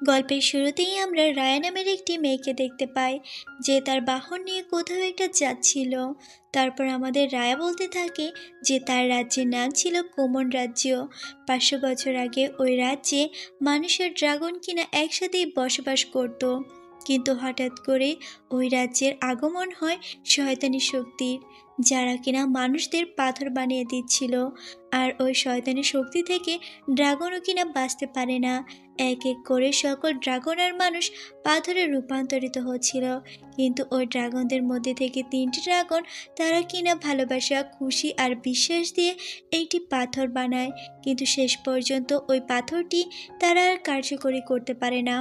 গল্পের শুরুতেই আমরা রায়া নামের একটি মেয়েকে দেখতে পাই যে তার বাহন নিয়ে কোথাও একটা যাচ্ছিল। তারপর আমাদের রায়া বলতে থাকে যে তার রাজ্যের নাম ছিল কোমন রাজ্য। 500 বছর আগে ওই রাজ্যে মানুষের ড্রাগন কিনা একসাথেই বসবাস করত, কিন্তু হঠাৎ করে ওই রাজ্যের আগমন হয় শয়তানি শক্তির, যারা কিনা মানুষদের পাথর বানিয়ে দিচ্ছিল। আর ওই শয়তানি শক্তি থেকে ড্রাগনও কিনা বাঁচতে পারে না। এক এক করে সকল ড্রাগন আর মানুষ পাথরে রূপান্তরিত হচ্ছিল, কিন্তু ওই ড্রাগনদের মধ্যে থেকে 3টি ড্রাগন তারা কিনা ভালোবাসা, খুশি আর বিশ্বাস দিয়ে একটি পাথর বানায়, কিন্তু শেষ পর্যন্ত ওই পাথরটি তারা আর কার্যকরী করতে পারে না।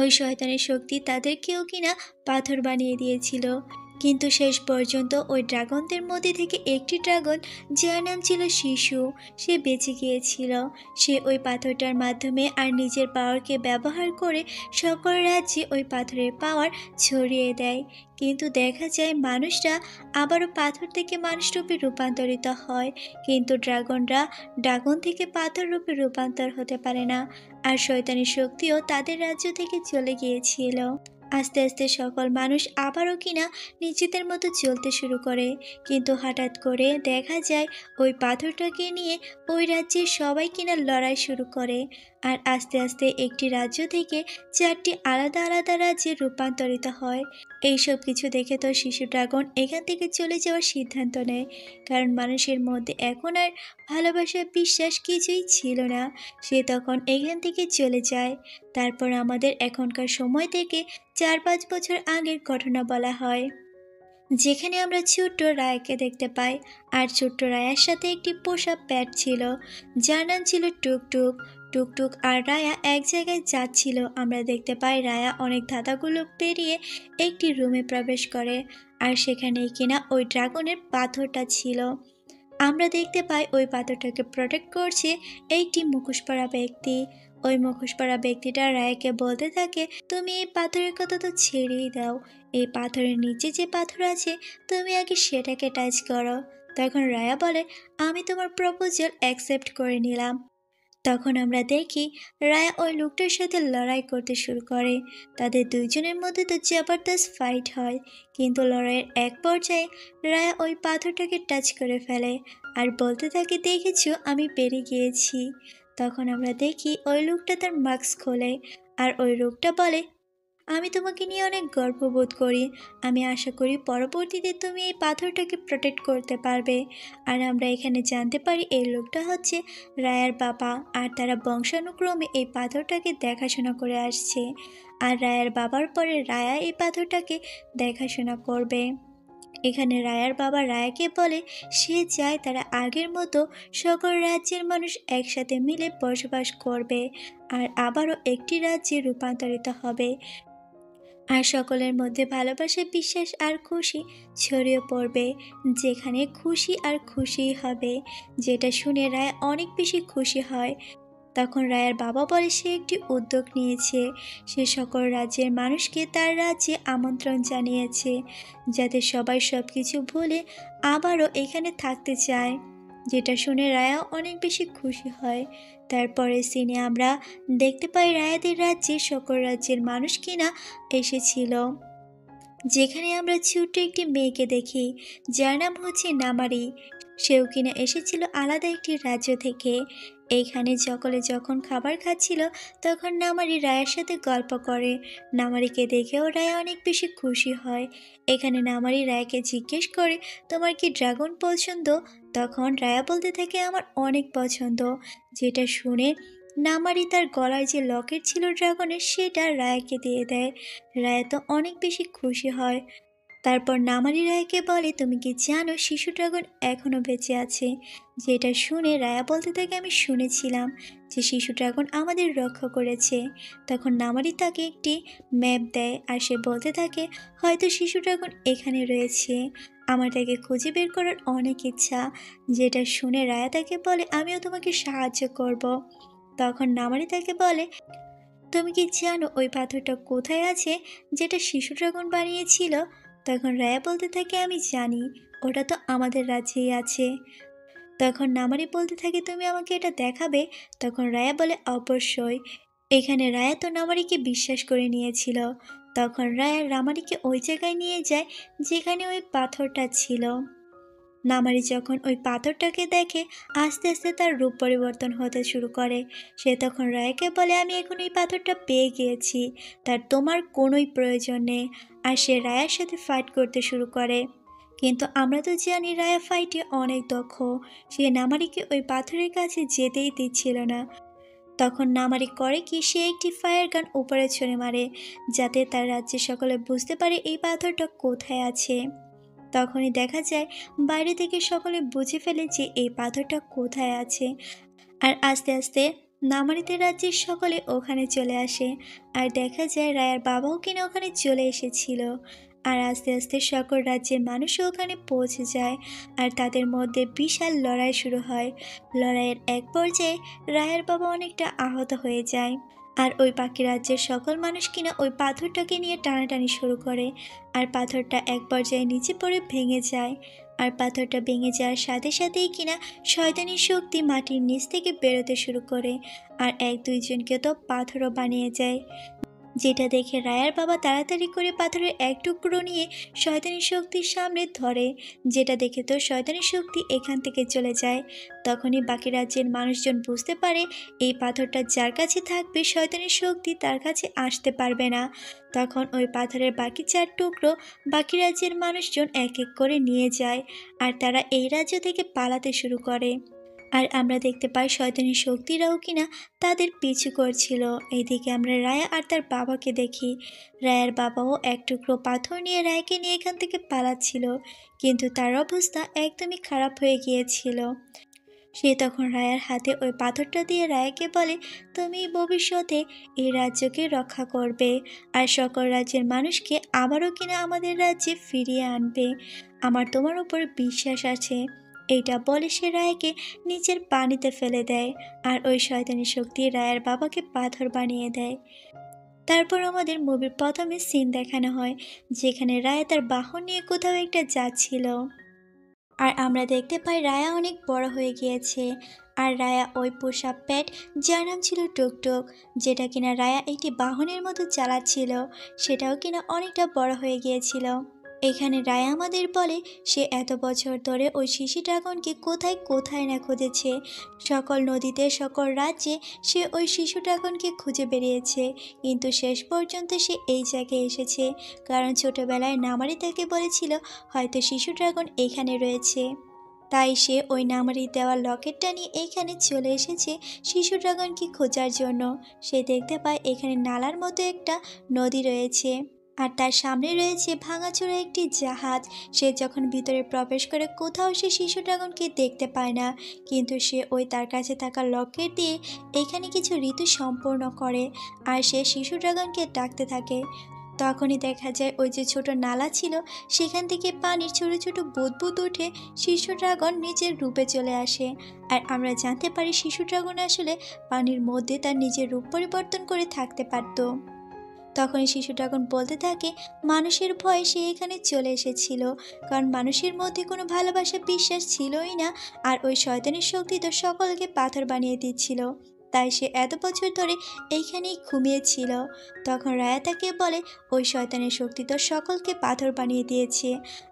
ওই শয়তানের শক্তি তাদেরকেও কিনা পাথর বানিয়ে দিয়েছিল, কিন্তু শেষ পর্যন্ত ওই ড্রাগনদের মধ্যে থেকে একটি ড্রাগন, যার নাম ছিল শিশু, সে বেঁচে গিয়েছিল। সে ওই পাথরটার মাধ্যমে আর নিজের পাওয়ারকে ব্যবহার করে সকল রাজ্যে ওই পাথরের পাওয়ার ছড়িয়ে দেয়। কিন্তু দেখা যায় মানুষরা আবারও পাথর থেকে মানুষ রূপে রূপান্তরিত হয়, কিন্তু ড্রাগনরা ড্রাগন থেকে পাথর রূপে রূপান্তর হতে পারে না। আর শয়তানি শক্তিও তাদের রাজ্য থেকে চলে গিয়েছিল। আস্তে আস্তে সকল মানুষ আবারও কিনা নিজেদের মতো চলতে শুরু করে, কিন্তু হঠাৎ করে দেখা যায় ওই পাথরটাকে নিয়ে ওই রাজ্যের সবাই কিনা লড়াই শুরু করে। আর আস্তে আস্তে একটি রাজ্য থেকে 4টি আলাদা আলাদা রাজ্যে রূপান্তরিত হয়। এইসব কিছু দেখে তো শিশু ড্রাগন এখান থেকে চলে যাওয়ার সিদ্ধান্ত নেয়, কারণ মানুষের মধ্যে এখন আর ভালোবাসা, বিশ্বাস কিছুই ছিল না। সে তখন এখান থেকে চলে যায়। তারপর আমাদের এখনকার সময় থেকে 4-5 বছর আগের ঘটনা বলা হয়, যেখানে আমরা ছোট্ট রায়াকে দেখতে পাই। আর ছোট্ট রায়ার সাথে একটি পোষা প্যাট ছিল, যার নাম ছিল টুকটুক। টুকটুক আর রায়া এক জায়গায় যাচ্ছিল। আমরা দেখতে পাই রায়া অনেক ধাঁধাগুলো পেরিয়ে একটি রুমে প্রবেশ করে, আর সেখানেই কিনা ওই ড্রাগনের পাথরটা ছিল। আমরা দেখতে পাই ওই পাথরটাকে প্রোটেক্ট করছে একটি মুখোশ পরা ব্যক্তি। ওই মুখোশ পরা ব্যক্তিটা রায়াকে বলতে থাকে, তুমি এই পাথরের কথা তো ছেড়েই দাও, এই পাথরের নিচে যে পাথর আছে তুমি আগে সেটাকে টাচ করো। তখন রায়া বলে, আমি তোমার প্রপোজাল অ্যাকসেপ্ট করে নিলাম। তখন আমরা দেখি রায়া ওই লোকটার সাথে লড়াই করতে শুরু করে। তাদের দুইজনের মধ্যে তো জবরদস্ত ফাইট হয়, কিন্তু লড়াইয়ের এক পর্যায়ে রায়া ওই পাথরটাকে টাচ করে ফেলে আর বলতে থাকে, দেখেছো আমি পেরে গিয়েছি। তখন আমরা দেখি ওই লোকটা তার মাস্ক খোলে, আর ওই লোকটা বলে, আমি তোমাকে নিয়ে অনেক গর্ববোধ করি। আমি আশা করি পরবর্তীতে তুমি এই পাথরটাকে প্রোটেক্ট করতে পারবে। আর আমরা এখানে জানতে পারি এই লোকটা হচ্ছে রায়ার বাবা, আর তারা বংশানুক্রমে এই পাথরটাকে দেখাশোনা করে আসছে। আর রায়ার বাবার পরে রায়া এই পাথরটাকে দেখাশোনা করবে। এখানে রায়ার বাবা রায়াকে বলে সে চায় তারা আগের মতো সকল রাজ্যের মানুষ একসাথে মিলে বসবাস করবে, আর আবারও একটি রাজ্যে রূপান্তরিত হবে, আর সকলের মধ্যে ভালোবাসা, বিশ্বাস আর খুশি ছড়িয়ে পড়বে, যেখানে খুশি আর খুশিই হবে। যেটা শুনে রায় অনেক বেশি খুশি হয়। তখন রায়ের বাবা বলে সে একটি উদ্যোগ নিয়েছে, সে সকল রাজ্যের মানুষকে তার রাজ্যে আমন্ত্রণ জানিয়েছে, যাতে সবাই সব কিছু ভুলে আবারও এখানে থাকতে চায়। যেটা শুনে রায়া অনেক বেশি খুশি হয়। তারপরে সিনে আমরা দেখতে পাই রায়াদের রাজ্যে সকল রাজ্যের মানুষ কিনা এসেছিল, যেখানে আমরা ছোট্ট একটি মেয়েকে দেখি, যার নাম হচ্ছে নামারি। সেও কিনা এসেছিল আলাদা একটি রাজ্য থেকে। এইখানে সকলে যখন খাবার খাচ্ছিল, তখন নামারি রায়ের সাথে গল্প করে। নামারিকে দেখেও রায়া অনেক বেশি খুশি হয়। এখানে নামারি রায়াকে জিজ্ঞেস করে, তোমার কি ড্রাগন পছন্দ? তখন রায়া বলতে থাকে, আমার অনেক পছন্দ। যেটা শুনে নামারি তার গলায় যে লকেট ছিল ড্রাগনের, সেটা রায়াকে দিয়ে দেয়। রায়া তো অনেক বেশি খুশি হয়। তারপর নামারি রায়াকে বলে, তুমি কি জানো শিশু ড্রাগন এখনো বেঁচে আছে? যেটা শুনে রায়া বলতে থাকে, আমি শুনেছিলাম যে শিশু ড্রাগন আমাদের রক্ষা করেছে। তখন নামারি তাকে একটি ম্যাপ দেয়, আর সে বলতে থাকে, হয়তো শিশু ড্রাগন এখানে রয়েছে, আমার তাকে খুঁজে বের করার অনেক ইচ্ছা। যেটা শুনে রায়া তাকে বলে, আমিও তোমাকে সাহায্য করব। তখন নামারি তাকে বলে, তুমি কি জানো ওই পাথরটা কোথায় আছে, যেটা শিশু ড্রাগন বানিয়েছিল? তখন রায়া বলতে থাকে, আমি জানি, ওটা তো আমাদের রাজ্যেই আছে। তখন নামারি বলতে থাকে, তুমি আমাকে এটা দেখাবে? তখন রায়া বলে, অবশ্যই। এখানে রায়া তো নামারিকে বিশ্বাস করে নিয়েছিল। তখন রায়া নামারিকে ওই জায়গায় নিয়ে যায় যেখানে ওই পাথরটা ছিল। নামারি যখন ওই পাথরটাকে দেখে আস্তে আস্তে তার রূপ পরিবর্তন হতে শুরু করে। সে তখন রায়াকে বলে, আমি এখন এই পাথরটা পেয়ে গিয়েছি, তার তোমার কোনোই প্রয়োজন নেই। আর সে রায়ার সাথে ফাইট করতে শুরু করে। কিন্তু আমরা তো জানি রায়া ফাইটে অনেক দক্ষ। সে নামারিকে ওই পাথরের কাছে যেতেই দিচ্ছিল না। তখন নামারি করে কি, সে একটি ফায়ার গান উপরে ছুঁড়ে মারে যাতে তার রাজ্যের সকলে বুঝতে পারে এই পাথরটা কোথায় আছে। তখনই দেখা যায় বাইরে থেকে সকলে বুঝে ফেলে যে এই পাথরটা কোথায় আছে। আর আস্তে আস্তে নামারিতে রাজ্যের সকলে ওখানে চলে আসে। আর দেখা যায় রায়ার বাবাও কিনা ওখানে চলে এসেছিল। আর আস্তে আস্তে সকল রাজ্যের মানুষও ওখানে পৌঁছে যায়। আর তাদের মধ্যে বিশাল লড়াই শুরু হয়। লড়াইয়ের এক পর্যায়ে রায়ার বাবা অনেকটা আহত হয়ে যায়। আর ওই বাকি রাজ্যের সকল মানুষ কিনা ওই পাথরটাকে নিয়ে টানাটানি শুরু করে। আর পাথরটা এক পর্যায়ে নিচে পড়ে ভেঙে যায়। আর পাথরটা ভেঙে যাওয়ার সাথে সাথেই কিনা শয়তানি শক্তি মাটির নিচ থেকে বেরোতে শুরু করে। আর এক দুইজনকে তো পাথরও বানিয়ে যায়, যেটা দেখে রায়ার বাবা তাড়াতাড়ি করে পাথরের এক টুকরো নিয়ে শয়তানি শক্তির সামনে ধরে, যেটা দেখে তো শয়তানি শক্তি এখান থেকে চলে যায়। তখনই বাকি রাজ্যের মানুষজন বুঝতে পারে এই পাথরটা যার কাছে থাকবে শয়তানি শক্তি তার কাছে আসতে পারবে না। তখন ওই পাথরের বাকি 4 টুকরো বাকি রাজ্যের মানুষজন এক এক করে নিয়ে যায়। আর তারা এই রাজ্য থেকে পালাতে শুরু করে। আর আমরা দেখতে পাই শয়তানি শক্তিরাও কিনা তাদের পিছু করছিল। এইদিকে আমরা রায়া আর তার বাবাকে দেখি। রায়ার বাবাও এক টুকরো পাথর নিয়ে রায়কে নিয়ে এখান থেকে পালাচ্ছিল, কিন্তু তার অবস্থা একদমই খারাপ হয়ে গিয়েছিল। সে তখন রায়ার হাতে ওই পাথরটা দিয়ে রায়াকে বলে, তুমি ভবিষ্যতে এই রাজ্যকে রক্ষা করবে আর সকল রাজ্যের মানুষকে আবারও কিনা আমাদের রাজ্যে ফিরিয়ে আনবে। আমার তোমার উপর বিশ্বাস আছে। এইটা বলে সে রায়কে নিচের পানিতে ফেলে দেয়। আর ওই শয়তানি শক্তি রায়ের বাবাকে পাথর বানিয়ে দেয়। তারপর আমাদের মুভির প্রথমে সিন দেখানো হয় যেখানে রায় তার বাহন নিয়ে কোথাও একটা যাচ্ছিল। আর আমরা দেখতে পাই রায়া অনেক বড় হয়ে গিয়েছে। আর রায়া ওই পোষা পেট যার নাম ছিল টুকটুক, যেটা কিনা রায়া একটি বাহনের মতো চালাচ্ছিল, সেটাও কিনা অনেকটা বড় হয়ে গিয়েছিল। এখানে রায়া আমাদের বলে সে এত বছর ধরে ওই শিশি ড্রাগনকে কোথায় কোথায় না খুঁজেছে। সকল নদীতে, সকল রাজ্যে সে ওই শিশু ড্রাগনকে খুঁজে বেরিয়েছে, কিন্তু শেষ পর্যন্ত সে এই জায়গায় এসেছে। কারণ ছোটবেলায় নামারি তাকে বলেছিল হয়তো শিশু ড্রাগন এখানে রয়েছে। তাই সে ওই নামারি দেওয়া লকেটটা নিয়ে এইখানে চলে এসেছে শিশু ড্রাগনকে খোঁজার জন্য। সে দেখতে পায় এখানে নালার মতো একটা নদী রয়েছে। আর তার সামনে রয়েছে ভাঙাচোরা একটি জাহাজ। সে যখন ভিতরে প্রবেশ করে কোথাও সে শিশু ড্রাগনকে দেখতে পায় না, কিন্তু সে ওই তার কাছে থাকা লকেট দিয়ে এখানে কিছু ঋতু সম্পূর্ণ করে। আর সে শিশু ড্রাগনকে ডাকতে থাকে। তখনই দেখা যায় ওই যে ছোট নালা ছিল সেখান থেকে পানির ছোট ছোট বুদবুদ উঠে শিশু ড্রাগন নিজের রূপে চলে আসে। আর আমরা জানতে পারি শিশু ড্রাগন আসলে পানির মধ্যে তার নিজের রূপ পরিবর্তন করে থাকতে পারত। তখন শিশু ড্রাগন বলতে থাকে মানুষের ভয়ে সে এখানে চলে এসেছিল, কারণ মানুষের মধ্যে কোনো ভালোবাসা বিশ্বাস ছিলই না। আর ওই শয়তানের শক্তি তো সকলকে পাথর বানিয়ে দিচ্ছিল, তাই সে এত বছর ধরে এইখানেই ঘুমিয়েছিল। তখন রায়া তাকে বলে ওই শয়তানের শক্তি তো সকলকে পাথর বানিয়ে দিয়েছে,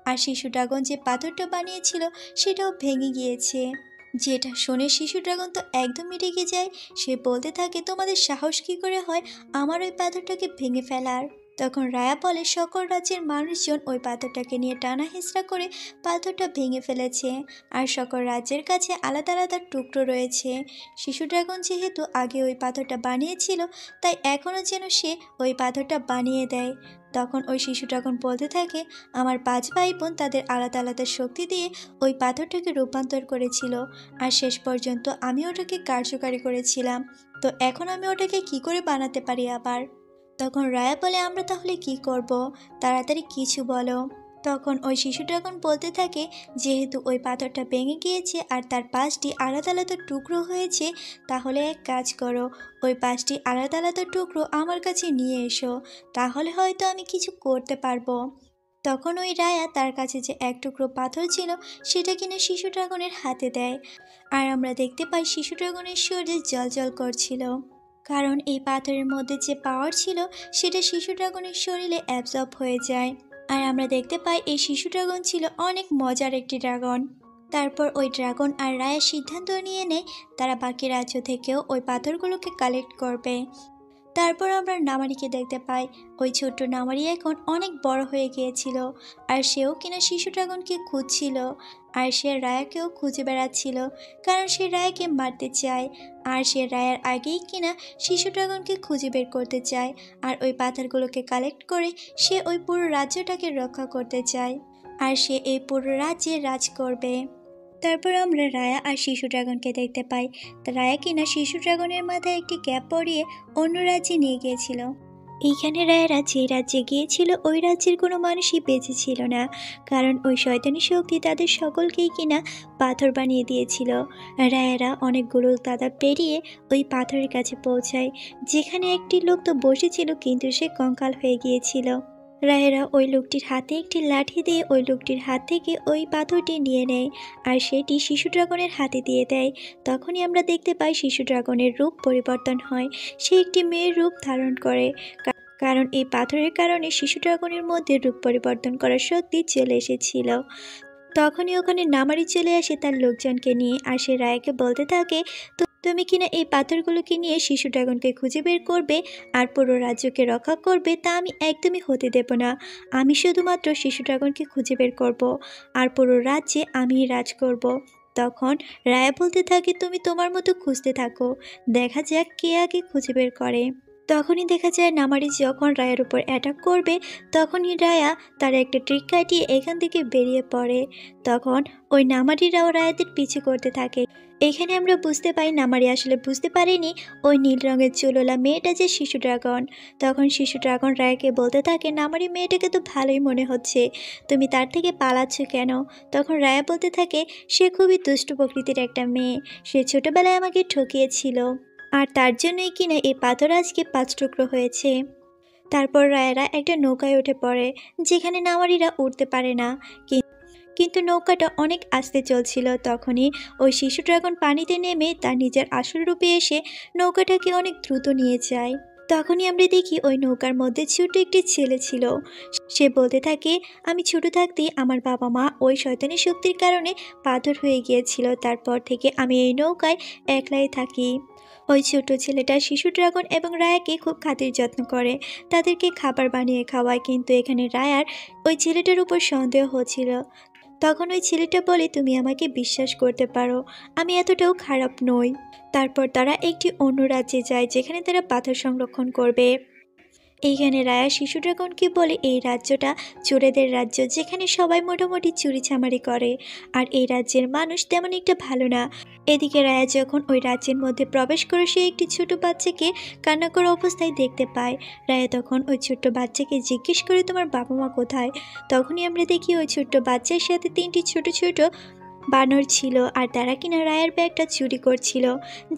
আর শিশু ড্রাগন যে পাথরটা বানিয়েছিল সেটাও ভেঙে গিয়েছে। যেটা শুনে শিশু ড্রাগন তো একদমই রেগে যায়। সে বলতে থাকে তোমাদের সাহস কী করে হয় আমার ওই পাথরটাকে ভেঙে ফেলার। তখন রায়া বলে সকল রাজ্যের মানুষজন ওই পাথরটাকে নিয়ে টানা হেঁচড়া করে পাথরটা ভেঙে ফেলেছে। আর সকল রাজ্যের কাছে আলাদা আলাদা টুকরো রয়েছে। শিশু ড্রাগন যেহেতু আগে ওই পাথরটা বানিয়েছিল, তাই এখনও যেন সে ওই পাথরটা বানিয়ে দেয়। তখন ওই শিশু ড্রাগন বলতে থাকে আমার 5 ভাই বোন তাদের আলাদা আলাদা শক্তি দিয়ে ওই পাথরটাকে রূপান্তর করেছিল, আর শেষ পর্যন্ত আমি ওটাকে কার্যকারী করেছিলাম। তো এখন আমি ওটাকে কি করে বানাতে পারি আবার। তখন রায়া বলে আমরা তাহলে কি করব, তাড়াতাড়ি কিছু বলো। তখন ওই শিশু ড্রাগন বলতে থাকে যেহেতু ওই পাথরটা ভেঙে গিয়েছে আর তার 5টি আলাদা আলাদা টুকরো হয়েছে, তাহলে এক কাজ করো, ওই 5টি আলাদা আলাদা টুকরো আমার কাছে নিয়ে এসো, তাহলে হয়তো আমি কিছু করতে পারবো। তখন ওই রায়া তার কাছে যে এক টুকরো পাথর ছিল সেটা কিনা শিশু ড্রাগনের হাতে দেয়। আর আমরা দেখতে পাই শিশু ড্রাগনের শরীরে জ্বলজ্বল করছিল, কারণ এই পাথরের মধ্যে যে পাওয়ার ছিল সেটা শিশু ড্রাগনের শরীরে অ্যাবজর্ব হয়ে যায়। আর আমরা দেখতে পাই এই শিশু ড্রাগন ছিল অনেক মজার একটি ড্রাগন। তারপর ওই ড্রাগন আর রায়া সিদ্ধান্ত নিয়ে নেয় তারা বাকি রাজ্য থেকেও ওই পাথরগুলোকে কালেক্ট করবে। তারপর আমরা নামারিকে দেখতে পাই। ওই ছোট্ট নামারি এখন অনেক বড় হয়ে গিয়েছিল, আর সেও কিনা শিশু ড্রাগনকে খুঁজছিল। আর সে রায়াকেও খুঁজে বেড়াচ্ছিল, কারণ সে রায়াকে মারতে চায়। আর সে রায়ার আগেই কিনা শিশু ড্রাগনকে খুঁজে বের করতে চায়, আর ওই পাথরগুলোকে কালেক্ট করে সে ওই পুরো রাজ্যটাকে রক্ষা করতে চায়। আর সে এই পুরো রাজ্যে রাজ করবে। তারপর আমরা রায়া আর শিশু ড্রাগনকে দেখতে পাই। রায়া কিনা শিশু ড্রাগনের মাথায় একটি ক্যাপ পরিয়ে অন্য রাজ্যে নিয়ে গিয়েছিল। এইখানে রায়ারা যে রাজ্যে গিয়েছিল ওই রাজ্যের কোনো মানুষই বেঁচে ছিল না, কারণ ওই শয়তানি শক্তি তাদের সকলকেই কিনা পাথর বানিয়ে দিয়েছিল। রায়ারা অনেকগুলো দাদা পেরিয়ে ওই পাথরের কাছে পৌঁছায়, যেখানে একটি লোক তো বসেছিল কিন্তু সে কঙ্কাল হয়ে গিয়েছিল। রায়েরা ওই লোকটির হাতে একটি লাঠি দিয়ে ওই লোকটির হাত থেকে ওই পাথরটি নিয়ে নেয়, আর সেটি শিশু ড্রাগনের হাতে দিয়ে দেয়। তখনই আমরা দেখতে পাই শিশু ড্রাগনের রূপ পরিবর্তন হয়, সে একটি মেয়ের রূপ ধারণ করে। কারণ এই পাথরের কারণে শিশু ড্রাগনের মধ্যে রূপ পরিবর্তন করার শক্তি চলে এসেছিল। তখনই ওখানে নামারি চলে আসে তার লোকজনকে নিয়ে, আর সে রায়াকে বলতে থাকে, তুমি কিনা এই পাথরগুলোকে নিয়ে শিশু ড্রাগনকে খুঁজে বের করবে আর পুরো রাজ্যকে রক্ষা করবে, তা আমি একদমই হতে দেব না। আমি শুধুমাত্র শিশু ড্রাগনকে খুঁজে বের করব, আর পুরো রাজ্যে আমিই রাজ করব। তখন রায়া বলতে থাকে, তুমি তোমার মতো খুঁজতে থাকো, দেখা যাক কে আগে খুঁজে বের করে। তখনই দেখা যায় নামারি যখন রায়ার উপর অ্যাটাক করবে, তখনই রায়া তার একটা ট্রিক কাটিয়ে এখান থেকে বেরিয়ে পড়ে। তখন ওই নামারিরাও রায়াদের পিছু করতে থাকে। এখানে আমরা বুঝতে পাই নামারি আসলে বুঝতে পারেনি ওই নীল রঙের চুলোলা মেয়েটা যে শিশু ড্রাগন। তখন শিশু ড্রাগন রায়াকে বলতে থাকে, নামারি মেয়েটাকে তো ভালোই মনে হচ্ছে, তুমি তার থেকে পালাচ্ছ কেন? তখন রায়া বলতে থাকে, সে খুবই দুষ্টু প্রকৃতির একটা মেয়ে, সে ছোটবেলায় আমাকে ঠকিয়েছিল, আর তার জন্যই কিনা এই পাথর আজকে 5 টুকরো হয়েছে। তারপর রায়েরা একটা নৌকায় উঠে পড়ে, যেখানে নামারিরা উঠতে পারে না, কিন্তু নৌকাটা অনেক আস্তে চলছিল। তখনই ওই শিশু ড্রাগন পানিতে নেমে তার নিজের আসল রূপে এসে নৌকাটাকে অনেক দ্রুত নিয়ে যায়। তখনই আমরা দেখি ওই নৌকার মধ্যে ছোট একটি ছেলে ছিল। সে বলতে থাকে, আমি ছোট থাকতেই আমার বাবা মা ওই শয়তানি শক্তির কারণে পাথর হয়ে গিয়েছিল, তারপর থেকে আমি এই নৌকায় একলাই থাকি। ওই ছোট ছেলেটা শিশু ড্রাগন এবং রায়াকে খুব খাতির যত্ন করে, তাদেরকে খাবার বানিয়ে খাওয়ায়। কিন্তু এখানে রায়ার ওই ছেলেটার উপর সন্দেহ হচ্ছিল। তখন ওই ছেলেটা বলে, তুমি আমাকে বিশ্বাস করতে পারো, আমি এতটাও খারাপ নই। তারপর তারা একটি অন্য রাজ্যে যায়, যেখানে তারা পাথর সংরক্ষণ করবে। এইখানে রায়া শিশু ড্রাগনকে বলে, এই রাজ্যটা চোরেদের রাজ্য, যেখানে সবাই মোটামুটি চুরি চামারি করে, আর এই রাজ্যের মানুষ তেমন একটা ভালো না। এদিকে রায়া যখন ওই রাজ্যের মধ্যে প্রবেশ করে সে একটি ছোট বাচ্চাকে কান্না করা অবস্থায় দেখতে পায়। রায়া তখন ওই ছোট্ট বাচ্চাকে জিজ্ঞেস করে, তোমার বাবা মা কোথায়? তখনই আমরা দেখি ওই ছোট্ট বাচ্চার সাথে 3টি ছোট ছোট বানর ছিল, আর তারা কিনা রায়ের ব্যাগটা চুরি করছিল।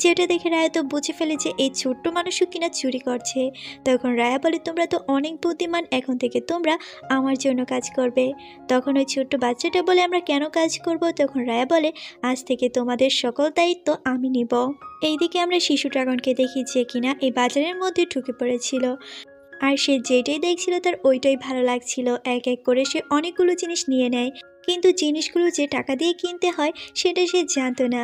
যেটা দেখে রায়া তো বুঝে ফেলে যে এই ছোট্ট মানুষও কিনা চুরি করছে। তখন রায়া বলে, তোমরা তো অনেক বুদ্ধিমান, এখন থেকে তোমরা আমার জন্য কাজ করবে। তখন ওই ছোট্ট বাচ্চাটা বলে, আমরা কেন কাজ করব? তখন রায়া বলে, আজ থেকে তোমাদের সকল দায়িত্ব আমি নিব। এইদিকে আমরা শিশু ড্রাগনকে দেখি, যে কিনা এই বাজারের মধ্যে ঢুকে পড়েছিল, আর সে যেটাই দেখছিল তার ওইটাই ভালো লাগছিল। এক এক করে সে অনেকগুলো জিনিস নিয়ে নেয়, কিন্তু জিনিসগুলো যে টাকা দিয়ে কিনতে হয় সেটা সে জানতো না।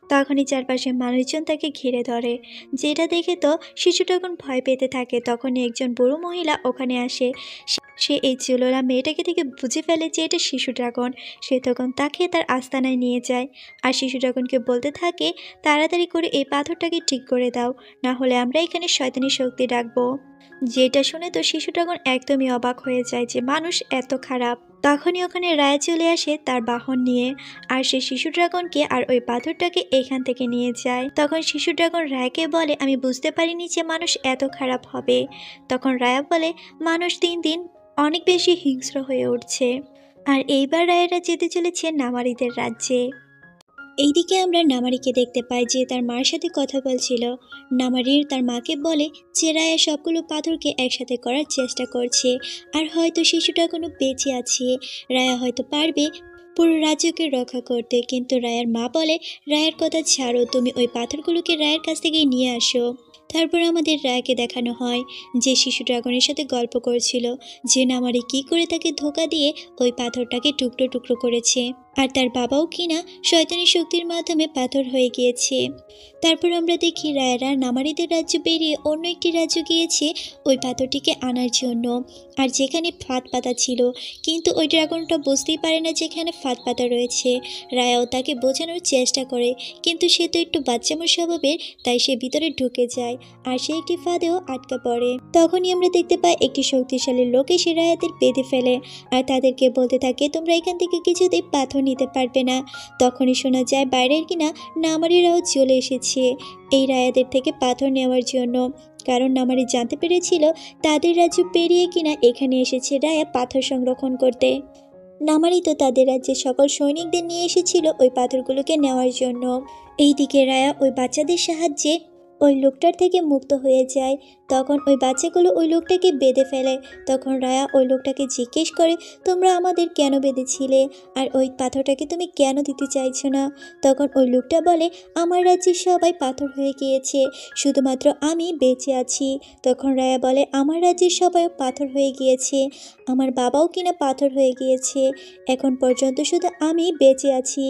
তখনই চারপাশে মানুষজন তাকে ঘিরে ধরে, যেটা দেখে তো শিশু তখন ভয় পেতে থাকে। তখনই একজন বুড়ো মহিলা ওখানে আসে। সে এই চুলোলা মেয়েটাকে দেখে বুঝে ফেলে যে এটা শিশু ড্রাগন। সে তখন তাকে তার আস্তানায় নিয়ে যায়, আর শিশু ড্রাগনকে বলতে থাকে, তাড়াতাড়ি করে এই পাথরটাকে ঠিক করে দাও, না হলে আমরা এখানে শয়তানি শক্তি ডাকবো। যেটা শুনে তো শিশু ড্রাগন একদমই অবাক হয়ে যায় যে মানুষ এত খারাপ। তখনই ওখানে রায়া চলে আসে তার বাহন নিয়ে, আর সে শিশু ড্রাগনকে আর ওই পাথরটাকে এখান থেকে নিয়ে যায়। তখন শিশু ড্রাগন রায়াকে বলে, আমি বুঝতে পারিনি যে মানুষ এত খারাপ হবে। তখন রায়া বলে, মানুষ দিন দিন অনেক বেশি হিংস্র হয়ে উঠছে। আর এইবার রায়ারা যেতে চলেছে নামারিদের রাজ্যে। এইদিকে আমরা নামারিকে দেখতে পাই যে তার মার সাথে কথা বলছিল। নামারির তার মাকে বলে যে রায়া সবগুলো পাথরকে একসাথে করার চেষ্টা করছে, আর হয়তো শিশুটা কোনো বেঁচে আছে, রায়া হয়তো পারবে পুরো রাজ্যকে রক্ষা করতে। কিন্তু রায়ার মা বলে, রায়ার কথা ছাড়ো, তুমি ওই পাথরগুলোকে রায়ের কাছ থেকে নিয়ে আসো। তারপর আমাদের রায়কে দেখানো হয় যে শিশু ড্রাগনের সাথে গল্প করছিল, যে নামারি কি করে তাকে ধোকা দিয়ে ওই পাথরটাকে টুকরো টুকরো করেছে, আর তার বাবাও কিনা শয়তানি শক্তির মাধ্যমে পাথর হয়ে গিয়েছে। তারপর আমরা দেখি রায়রা নামারিদের রাজ্য বেরিয়ে অন্য একটি রাজ্য গিয়েছে ওই পাথরটিকে আনার জন্য। আর যেখানে ফাঁদ পাতা ছিল, কিন্তু ওই ড্রাগনটা বুঝতেই পারে না যেখানে ফাঁদ পাতা রয়েছে। রায়াও তাকে বোঝানোর চেষ্টা করে, কিন্তু সে তো একটু বাচ্চামো স্বভাবের, তাই সে ভিতরে ঢুকে যায় আর সে একটি ফাঁদেও আটকা পড়ে। তখনই আমরা দেখতে পাই একটি শক্তিশালী লোক এসে রায়াদের বেঁধে ফেলে আর তাদেরকে বলতে থাকে, তোমরা এখান থেকে কিছুতেই পাথর নিতে পারবে না। তখনই শোনা যায় বাইরের কিনা নামারিরাও চলে এসেছে এই রায়াদের থেকে পাথর নেওয়ার জন্য, কারণ নামারি জানতে পেরেছিল তাদের রাজ্য পেরিয়ে কিনা এখানে এসেছে রায়া পাথর সংরক্ষণ করতে। নামারি তো তাদের রাজ্যের সকল সৈনিকদের নিয়ে এসেছিল ওই পাথরগুলোকে নেওয়ার জন্য। এইদিকে রায়া ওই বাচ্চাদের সাহায্যে ওই লোকটার থেকে মুক্ত হয়ে যায়। তখন ওই বাচ্চাগুলো ওই লোকটাকে বেঁধে ফেলে। তখন রায়া ওই লোকটাকে জিজ্ঞেস করে, তোমরা আমাদের কেন বেঁধেছিলে, আর ওই পাথরটাকে তুমি কেন দিতে চাইছো না? তখন ওই লোকটা বলে, আমার রাজ্যের সবাই পাথর হয়ে গিয়েছে, শুধুমাত্র আমি বেঁচে আছি। তখন রায়া বলে, আমার রাজ্যের সবাই পাথর হয়ে গিয়েছে, আমার বাবাও কিনা পাথর হয়ে গিয়েছে, এখন পর্যন্ত শুধু আমি বেঁচে আছি।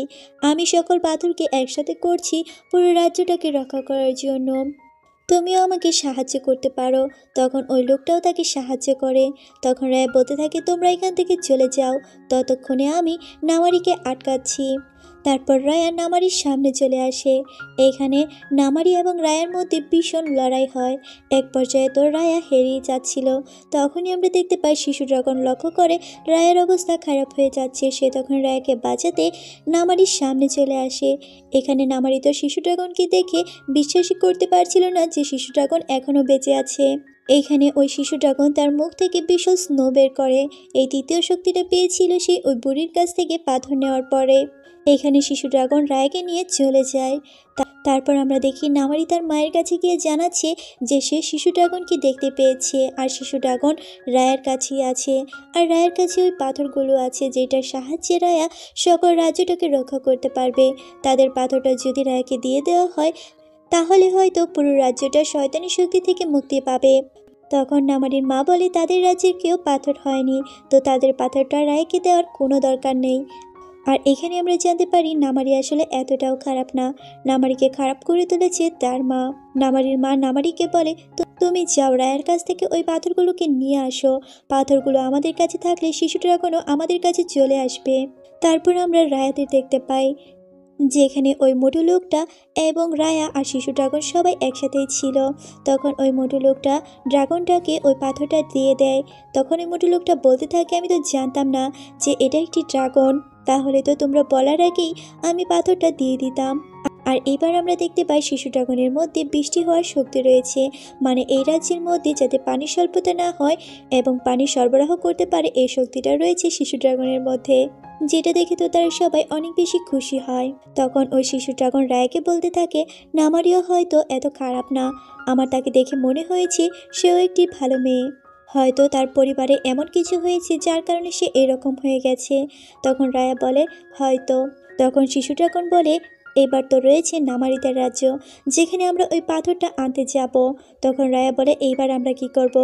আমি সকল পাথরকে একসাথে করছি পুরো রাজ্যটাকে রক্ষা করার জন্য, তুমিও আমাকে সাহায্য করতে পারো। তখন ওই লোকটাও তাকে সাহায্য করে। তখন রায়া বলতে থাকে, তোমরা এখান থেকে চলে যাও, ততক্ষণে আমি নামারিকে আটকাচ্ছি। তারপর রায়া নামারির সামনে চলে আসে। এইখানে নামারি এবং রায়ার মধ্যে ভীষণ লড়াই হয়। এক পর্যায়ে তো রায়া হেরিয়ে যাচ্ছিল। তখনই আমরা দেখতে পাই শিশু ড্রাগন লক্ষ্য করে রায়ার অবস্থা খারাপ হয়ে যাচ্ছে। সে তখন রায়াকে বাঁচাতে নামারির সামনে চলে আসে। এখানে নামারি তো শিশু ড্রাগনকে দেখে বিশ্বাসই করতে পারছিল না যে শিশু ড্রাগন এখনও বেঁচে আছে। এইখানে ওই শিশু ড্রাগন তার মুখ থেকে বিশাল স্নো বের করে। এই তৃতীয় শক্তিটা পেয়েছিল সে ওই বুড়ির কাছ থেকে পাথর নেওয়ার পরে। এখানে শিশু ড্রাগন রায়কে নিয়ে চলে যায়। তারপর আমরা দেখি নামারি তার মায়ের কাছে গিয়ে জানাচ্ছে যে সে শিশু ড্রাগনকে দেখতে পেয়েছে, আর শিশু ড্রাগন রায়ের কাছেই আছে, আর রায়ের কাছে ওই পাথরগুলো আছে যেটার সাহায্যে রায়া সকল রাজ্যটাকে রক্ষা করতে পারবে। তাদের পাথরটা যদি রায়াকে দিয়ে দেওয়া হয় তাহলে হয়তো পুরো রাজ্যটা শয়তানি শক্তি থেকে মুক্তি পাবে। তখন নামারির মা বলে, তাদের রাজ্যের কেউ পাথর হয়নি, তো তাদের পাথরটা রায়কে দেওয়ার কোনো দরকার নেই। আর এখানে আমরা জানতে পারি নামারি আসলে এতটাও খারাপ না, নামারিকে খারাপ করে তুলেছে তার মা। নামারির মা নামারিকে বলে, তুমি যাও রায়ের কাছ থেকে ওই পাথরগুলোকে নিয়ে আসো, পাথরগুলো আমাদের কাছে থাকলে শিশু ড্রাগনও আমাদের কাছে চলে আসবে। তারপর আমরা রায়াদের দেখতে পাই যেখানে ওই মোটু লোকটা এবং রায়া আর শিশু ড্রাগন সবাই একসাথেই ছিল। তখন ওই মোটু লোকটা ড্রাগনটাকে ওই পাথরটা দিয়ে দেয়। তখন ওই মোটু লোকটা বলতে থাকে, আমি তো জানতাম না যে এটা একটি ড্রাগন, তাহলে তো তোমরা বলার আগেই আমি পাথরটা দিয়ে দিতাম। আর এবার আমরা দেখতে পাই শিশু ড্রাগনের মধ্যে বৃষ্টি হওয়ার শক্তি রয়েছে, মানে এই রাজ্যের মধ্যে যাতে পানি স্বল্পতা না হয় এবং পানি সরবরাহ করতে পারে, এই শক্তিটা রয়েছে শিশু ড্রাগনের মধ্যে, যেটা দেখে তো তারা সবাই অনেক বেশি খুশি হয়। তখন ওই শিশু ড্রাগন রায়কে বলতে থাকে, নামারিও হয়তো এত খারাপ না, আমার তাকে দেখে মনে হয়েছে সেও একটি ভালো মেয়ে, হয়তো তার পরিবারে এমন কিছু হয়েছে যার কারণে সে এরকম হয়ে গেছে। তখন রায়া বলে, হয়তো। তখন শিশু ড্রাগন বলে, এবার তো রয়েছে নামারিদের রাজ্য, যেখানে আমরা ওই পাথরটা আনতে যাব। তখন রায়া বলে, এইবার আমরা কি করব,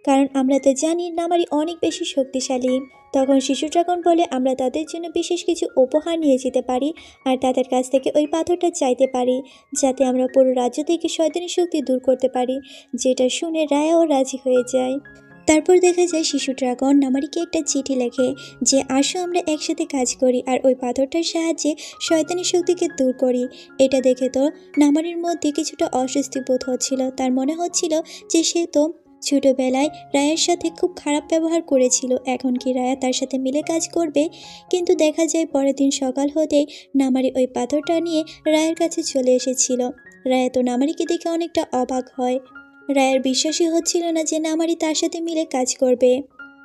কারণ আমরা তো জানি নামারি অনেক বেশি শক্তিশালী। তখন শিশু ড্রাগন বলে, আমরা তাদের জন্য বিশেষ কিছু উপহার নিয়ে যেতে পারি আর তাদের কাছ থেকে ওই পাথরটা চাইতে পারি, যাতে আমরা পুরো রাজ্য থেকে শয়তানি শক্তি দূর করতে পারি। যেটা শুনে রায়াও রাজি হয়ে যায়। তারপর দেখা যায় শিশু ড্রাগন নামারিকে একটা চিঠি লেখে যে আসো আমরা একসাথে কাজ করি আর ওই পাথরটার সাহায্যে শয়তানি শক্তিকে দূর করি। এটা দেখে তো নামারির মধ্যে কিছুটা অস্বস্তি বোধ হচ্ছিল, তার মনে হচ্ছিল যে সে তো ছোটবেলায় রায়ের সাথে খুব খারাপ ব্যবহার করেছিল, এখন কি রায়া তার সাথে মিলে কাজ করবে? কিন্তু দেখা যায় পরের দিন সকাল হতেই নামারি ওই পাথরটা নিয়ে রায়ের কাছে চলে এসেছিল। রায়া তো নামারিকে দেখে অনেকটা অবাক হয়। রায়ের বিশ্বাসই হচ্ছিল না যে নামারি তার সাথে মিলে কাজ করবে।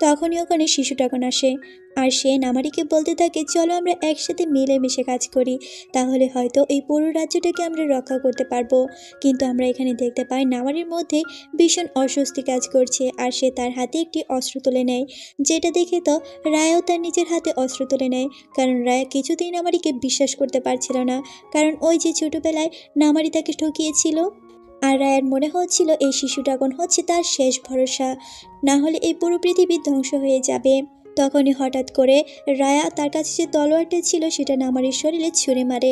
তখনই ওখানে শিশু ড্রাগন আসে আর সে নামারিকে বলতে থাকে, চলো আমরা একসাথে মিলেমিশে কাজ করি, তাহলে হয়তো এই পুরো রাজ্যটাকে আমরা রক্ষা করতে পারবো। কিন্তু আমরা এখানে দেখতে পাই নামারির মধ্যে ভীষণ অস্বস্তি কাজ করছে আর সে তার হাতে একটি অস্ত্র তুলে নেয়, যেটা দেখে তো রায়াও তার নিজের হাতে অস্ত্র তুলে নেয়, কারণ রায়া কিছুতেই নামারিকে বিশ্বাস করতে পারছিল না, কারণ ওই যে ছোটবেলায় নামারি তাকে ঠকিয়েছিল। আর রায়ার মনে হচ্ছিল এই শিশু ড্রাগন হচ্ছে তার শেষ ভরসা, না হলে এই পুরো পৃথিবী ধ্বংস হয়ে যাবে। তখনই হঠাৎ করে রায়া তার কাছে যে তলোয়ারটা ছিল সেটা নামারির শরীরে ছুঁড়ে মারে,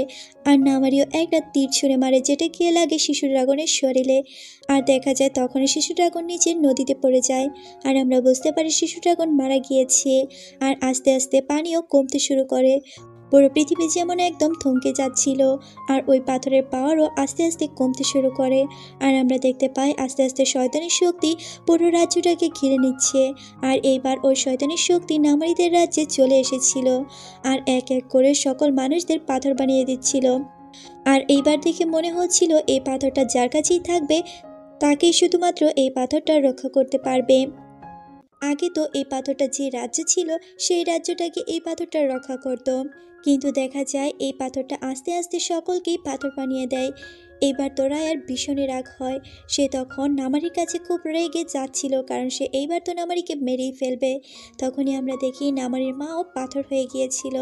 আর নামারিও একটা তীর ছুঁড়ে মারে যেটা গিয়ে লাগে শিশু ড্রাগনের শরীরে। আর দেখা যায় তখনই শিশু ড্রাগন নিচে নদীতে পড়ে যায়, আর আমরা বুঝতে পারি শিশু ড্রাগন মারা গিয়েছে। আর আস্তে আস্তে পানিও কমতে শুরু করে, পুরো পৃথিবী যেমন একদম থমকে যাচ্ছিল। আর ওই পাথরের পাওয়ারও আস্তে আস্তে কমতে শুরু করে। আর আমরা দেখতে পাই আস্তে আস্তে শয়তানের শক্তি পুরো রাজ্যটাকে ঘিরে নিচ্ছে। আর এইবার ওই শয়তানের শক্তি নামারিদের রাজ্যে চলে এসেছিল, আর এক এক করে সকল মানুষদের পাথর বানিয়ে দিচ্ছিল। আর এইবার দেখে মনে হচ্ছিল এই পাথরটা যার কাছেই থাকবে তাকেই শুধুমাত্র এই পাথরটা রক্ষা করতে পারবে। আগে তো এই পাথরটা যে রাজ্য ছিল সেই রাজ্যটাকে এই পাথরটা রক্ষা করত, কিন্তু দেখা যায় এই পাথরটা আস্তে আস্তে সকলকেই পাথর বানিয়ে দেয়। এইবার তো রায়ার ভীষণই রাগ হয়। সে তখন নামারির কাছে খুব রেগে যাচ্ছিল, কারণ সে এইবার তো নামারিকে মেরেই ফেলবে। তখনই আমরা দেখি নামারির মাও পাথর হয়ে গিয়েছিল।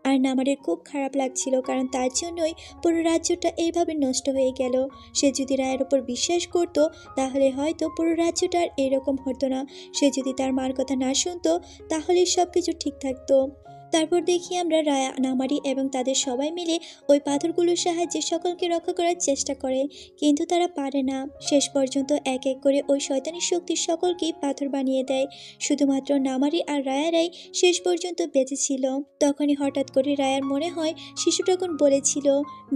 আর নামারির খুব খারাপ লাগছিল, কারণ তার জন্যই পুরো রাজ্যটা এইভাবে নষ্ট হয়ে গেল। সে যদি রায়ের ওপর বিশ্বাস করত তাহলে হয়তো পুরো রাজ্যটা আর এরকম হতো না। সে যদি তার মার কথা না শুনতো তাহলে সব কিছু ঠিক থাকতো। তারপর দেখি আমরা রায়া, নামারি এবং তাদের সবাই মিলে ওই পাথরগুলোর সাহায্যে সকলকে রক্ষা করার চেষ্টা করে, কিন্তু তারা পারে না। শেষ পর্যন্ত এক এক করে ওই শয়তানের শক্তি সকলকেই পাথর বানিয়ে দেয়। শুধুমাত্র নামারি আর রায়ারাই শেষ পর্যন্ত বেঁচে ছিল। তখনই হঠাৎ করে রায়ার মনে হয় শিশু তখন বলেছিল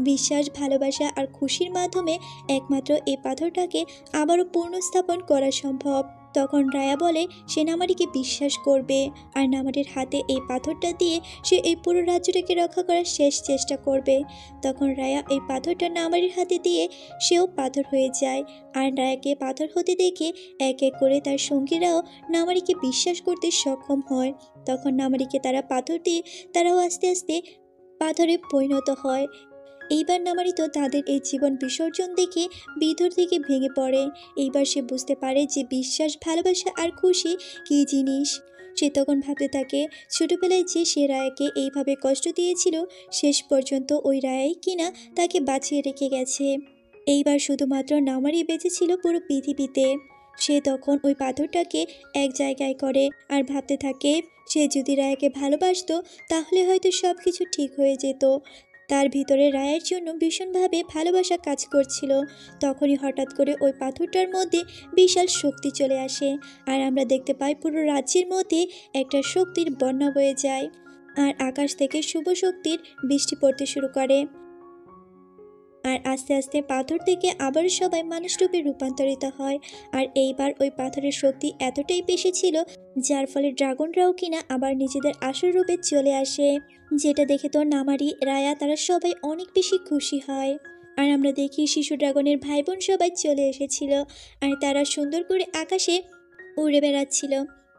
বিশ্বাস, ভালোবাসা আর খুশির মাধ্যমে একমাত্র এই পাথরটাকে আবারও পুনঃস্থাপন করা সম্ভব। তখন রায়া বলে সে নামারিকে বিশ্বাস করবে, আর নামারির হাতে এই পাথরটা দিয়ে সে এই পুরো রাজ্যটাকে রক্ষা করার শেষ চেষ্টা করবে। তখন রায়া এই পাথরটা নামারির হাতে দিয়ে সেও পাথর হয়ে যায়। আর রায়াকে পাথর হতে দেখে এক এক করে তার সঙ্গীরাও নামারিকে বিশ্বাস করতে সক্ষম হয়। তখন নামারিকে তারা পাথর দিয়ে তারাও আস্তে আস্তে পাথরে পরিণত হয়। এইবার নামারি তো তাদের এই জীবন বিসর্জন দেখে ভিতর থেকে ভেঙে পড়ে। এইবার সে বুঝতে পারে যে বিশ্বাস, ভালোবাসা আর খুশি কী জিনিস। সে তখন ভাবতে থাকে ছোটবেলায় যে সে রায়াকে এইভাবে কষ্ট দিয়েছিল, শেষ পর্যন্ত ওই রায়াই কিনা তাকে বাঁচিয়ে রেখে গেছে। এইবার শুধুমাত্র নামারই বেঁচে ছিল পুরো পৃথিবীতে। সে তখন ওই পাথরটাকে এক জায়গায় করে আর ভাবতে থাকে সে যদি রায়াকে ভালোবাসতো তাহলে হয়তো সব কিছু ঠিক হয়ে যেত। তার ভিতরে রায়ের জন্য ভীষণভাবে ভালোবাসা কাজ করছিল। তখনই হঠাৎ করে ওই পাথরটার মধ্যে বিশাল শক্তি চলে আসে, আর আমরা দেখতে পাই পুরো রাজ্যের মধ্যে একটা শক্তির বন্যা বয়ে যায়, আর আকাশ থেকে শুভ শক্তির বৃষ্টি পড়তে শুরু করে। আর আস্তে আস্তে পাথর থেকে আবার সবাই মানুষ রূপে রূপান্তরিত হয়। আর এইবার ওই পাথরের শক্তি এতটাই বেশি ছিল যার ফলে ড্রাগনরাও কিনা আবার নিজেদের আসল রূপে চলে আসে, যেটা দেখে তো নামারি, রায়া তারা সবাই অনেক বেশি খুশি হয়। আর আমরা দেখি শিশু ড্রাগনের ভাই বোন সবাই চলে এসেছিল, আর তারা সুন্দর করে আকাশে উড়ে বেড়াচ্ছিল।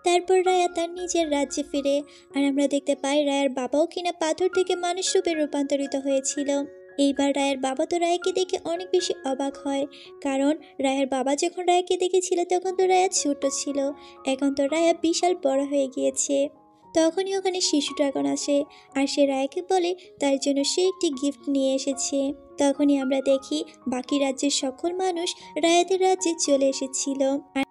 তারপর রায়া তার নিজের রাজ্যে ফিরে, আর আমরা দেখতে পাই রায়ার বাবাও কিনা পাথর থেকে মানুষ রূপে রূপান্তরিত হয়েছিল। এইবার রায়ের বাবা তো রায়াকে দেখে অনেক বেশি অবাক হয়, কারণ রায়ের বাবা যখন রায়াকে দেখেছিল তখন তো রায়া ছোট ছিল, এখন তো রায়া বিশাল বড় হয়ে গিয়েছে। তখনই ওখানে শিশু ড্রাগন আসে, আর সে রায়াকে বলে তার জন্য সে একটি গিফট নিয়ে এসেছে। তখনই আমরা দেখি বাকি রাজ্যের সকল মানুষ রায়াদের রাজ্যে চলে এসেছিল,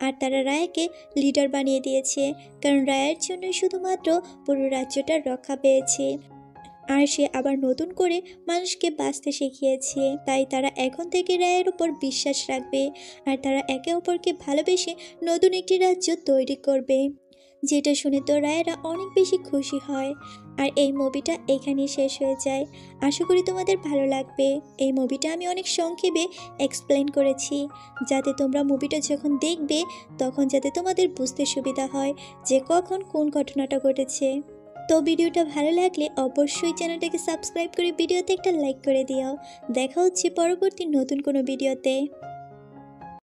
আর তারা রায়াকে লিডার বানিয়ে দিয়েছে, কারণ রায়ের জন্যই শুধুমাত্র পুরো রাজ্যটা রক্ষা পেয়েছে। আর সে আবার নতুন করে মানুষকে বাঁচতে শিখিয়েছে, তাই তারা এখন থেকে রায়ের উপর বিশ্বাস রাখবে, আর তারা একে অপরকে ভালোবেসে নতুন একটি রাজ্য তৈরি করবে। যেটা শুনে তো রায়েরা অনেক বেশি খুশি হয়। আর এই মুভিটা এখানেই শেষ হয়ে যায়। আশা করি তোমাদের ভালো লাগবে। এই মুভিটা আমি অনেক সংক্ষেপে এক্সপ্লেন করেছি, যাতে তোমরা মুভিটা যখন দেখবে তখন যাতে তোমাদের বুঝতে সুবিধা হয় যে কখন কোন ঘটনাটা ঘটেছে। তো ভিডিওটা ভালো লাগলে অবশ্যই চ্যানেলটাকে সাবস্ক্রাইব করে ভিডিওতে একটা লাইক করে দিও। দেখা হচ্ছে পরবর্তী নতুন কোনো ভিডিওতে।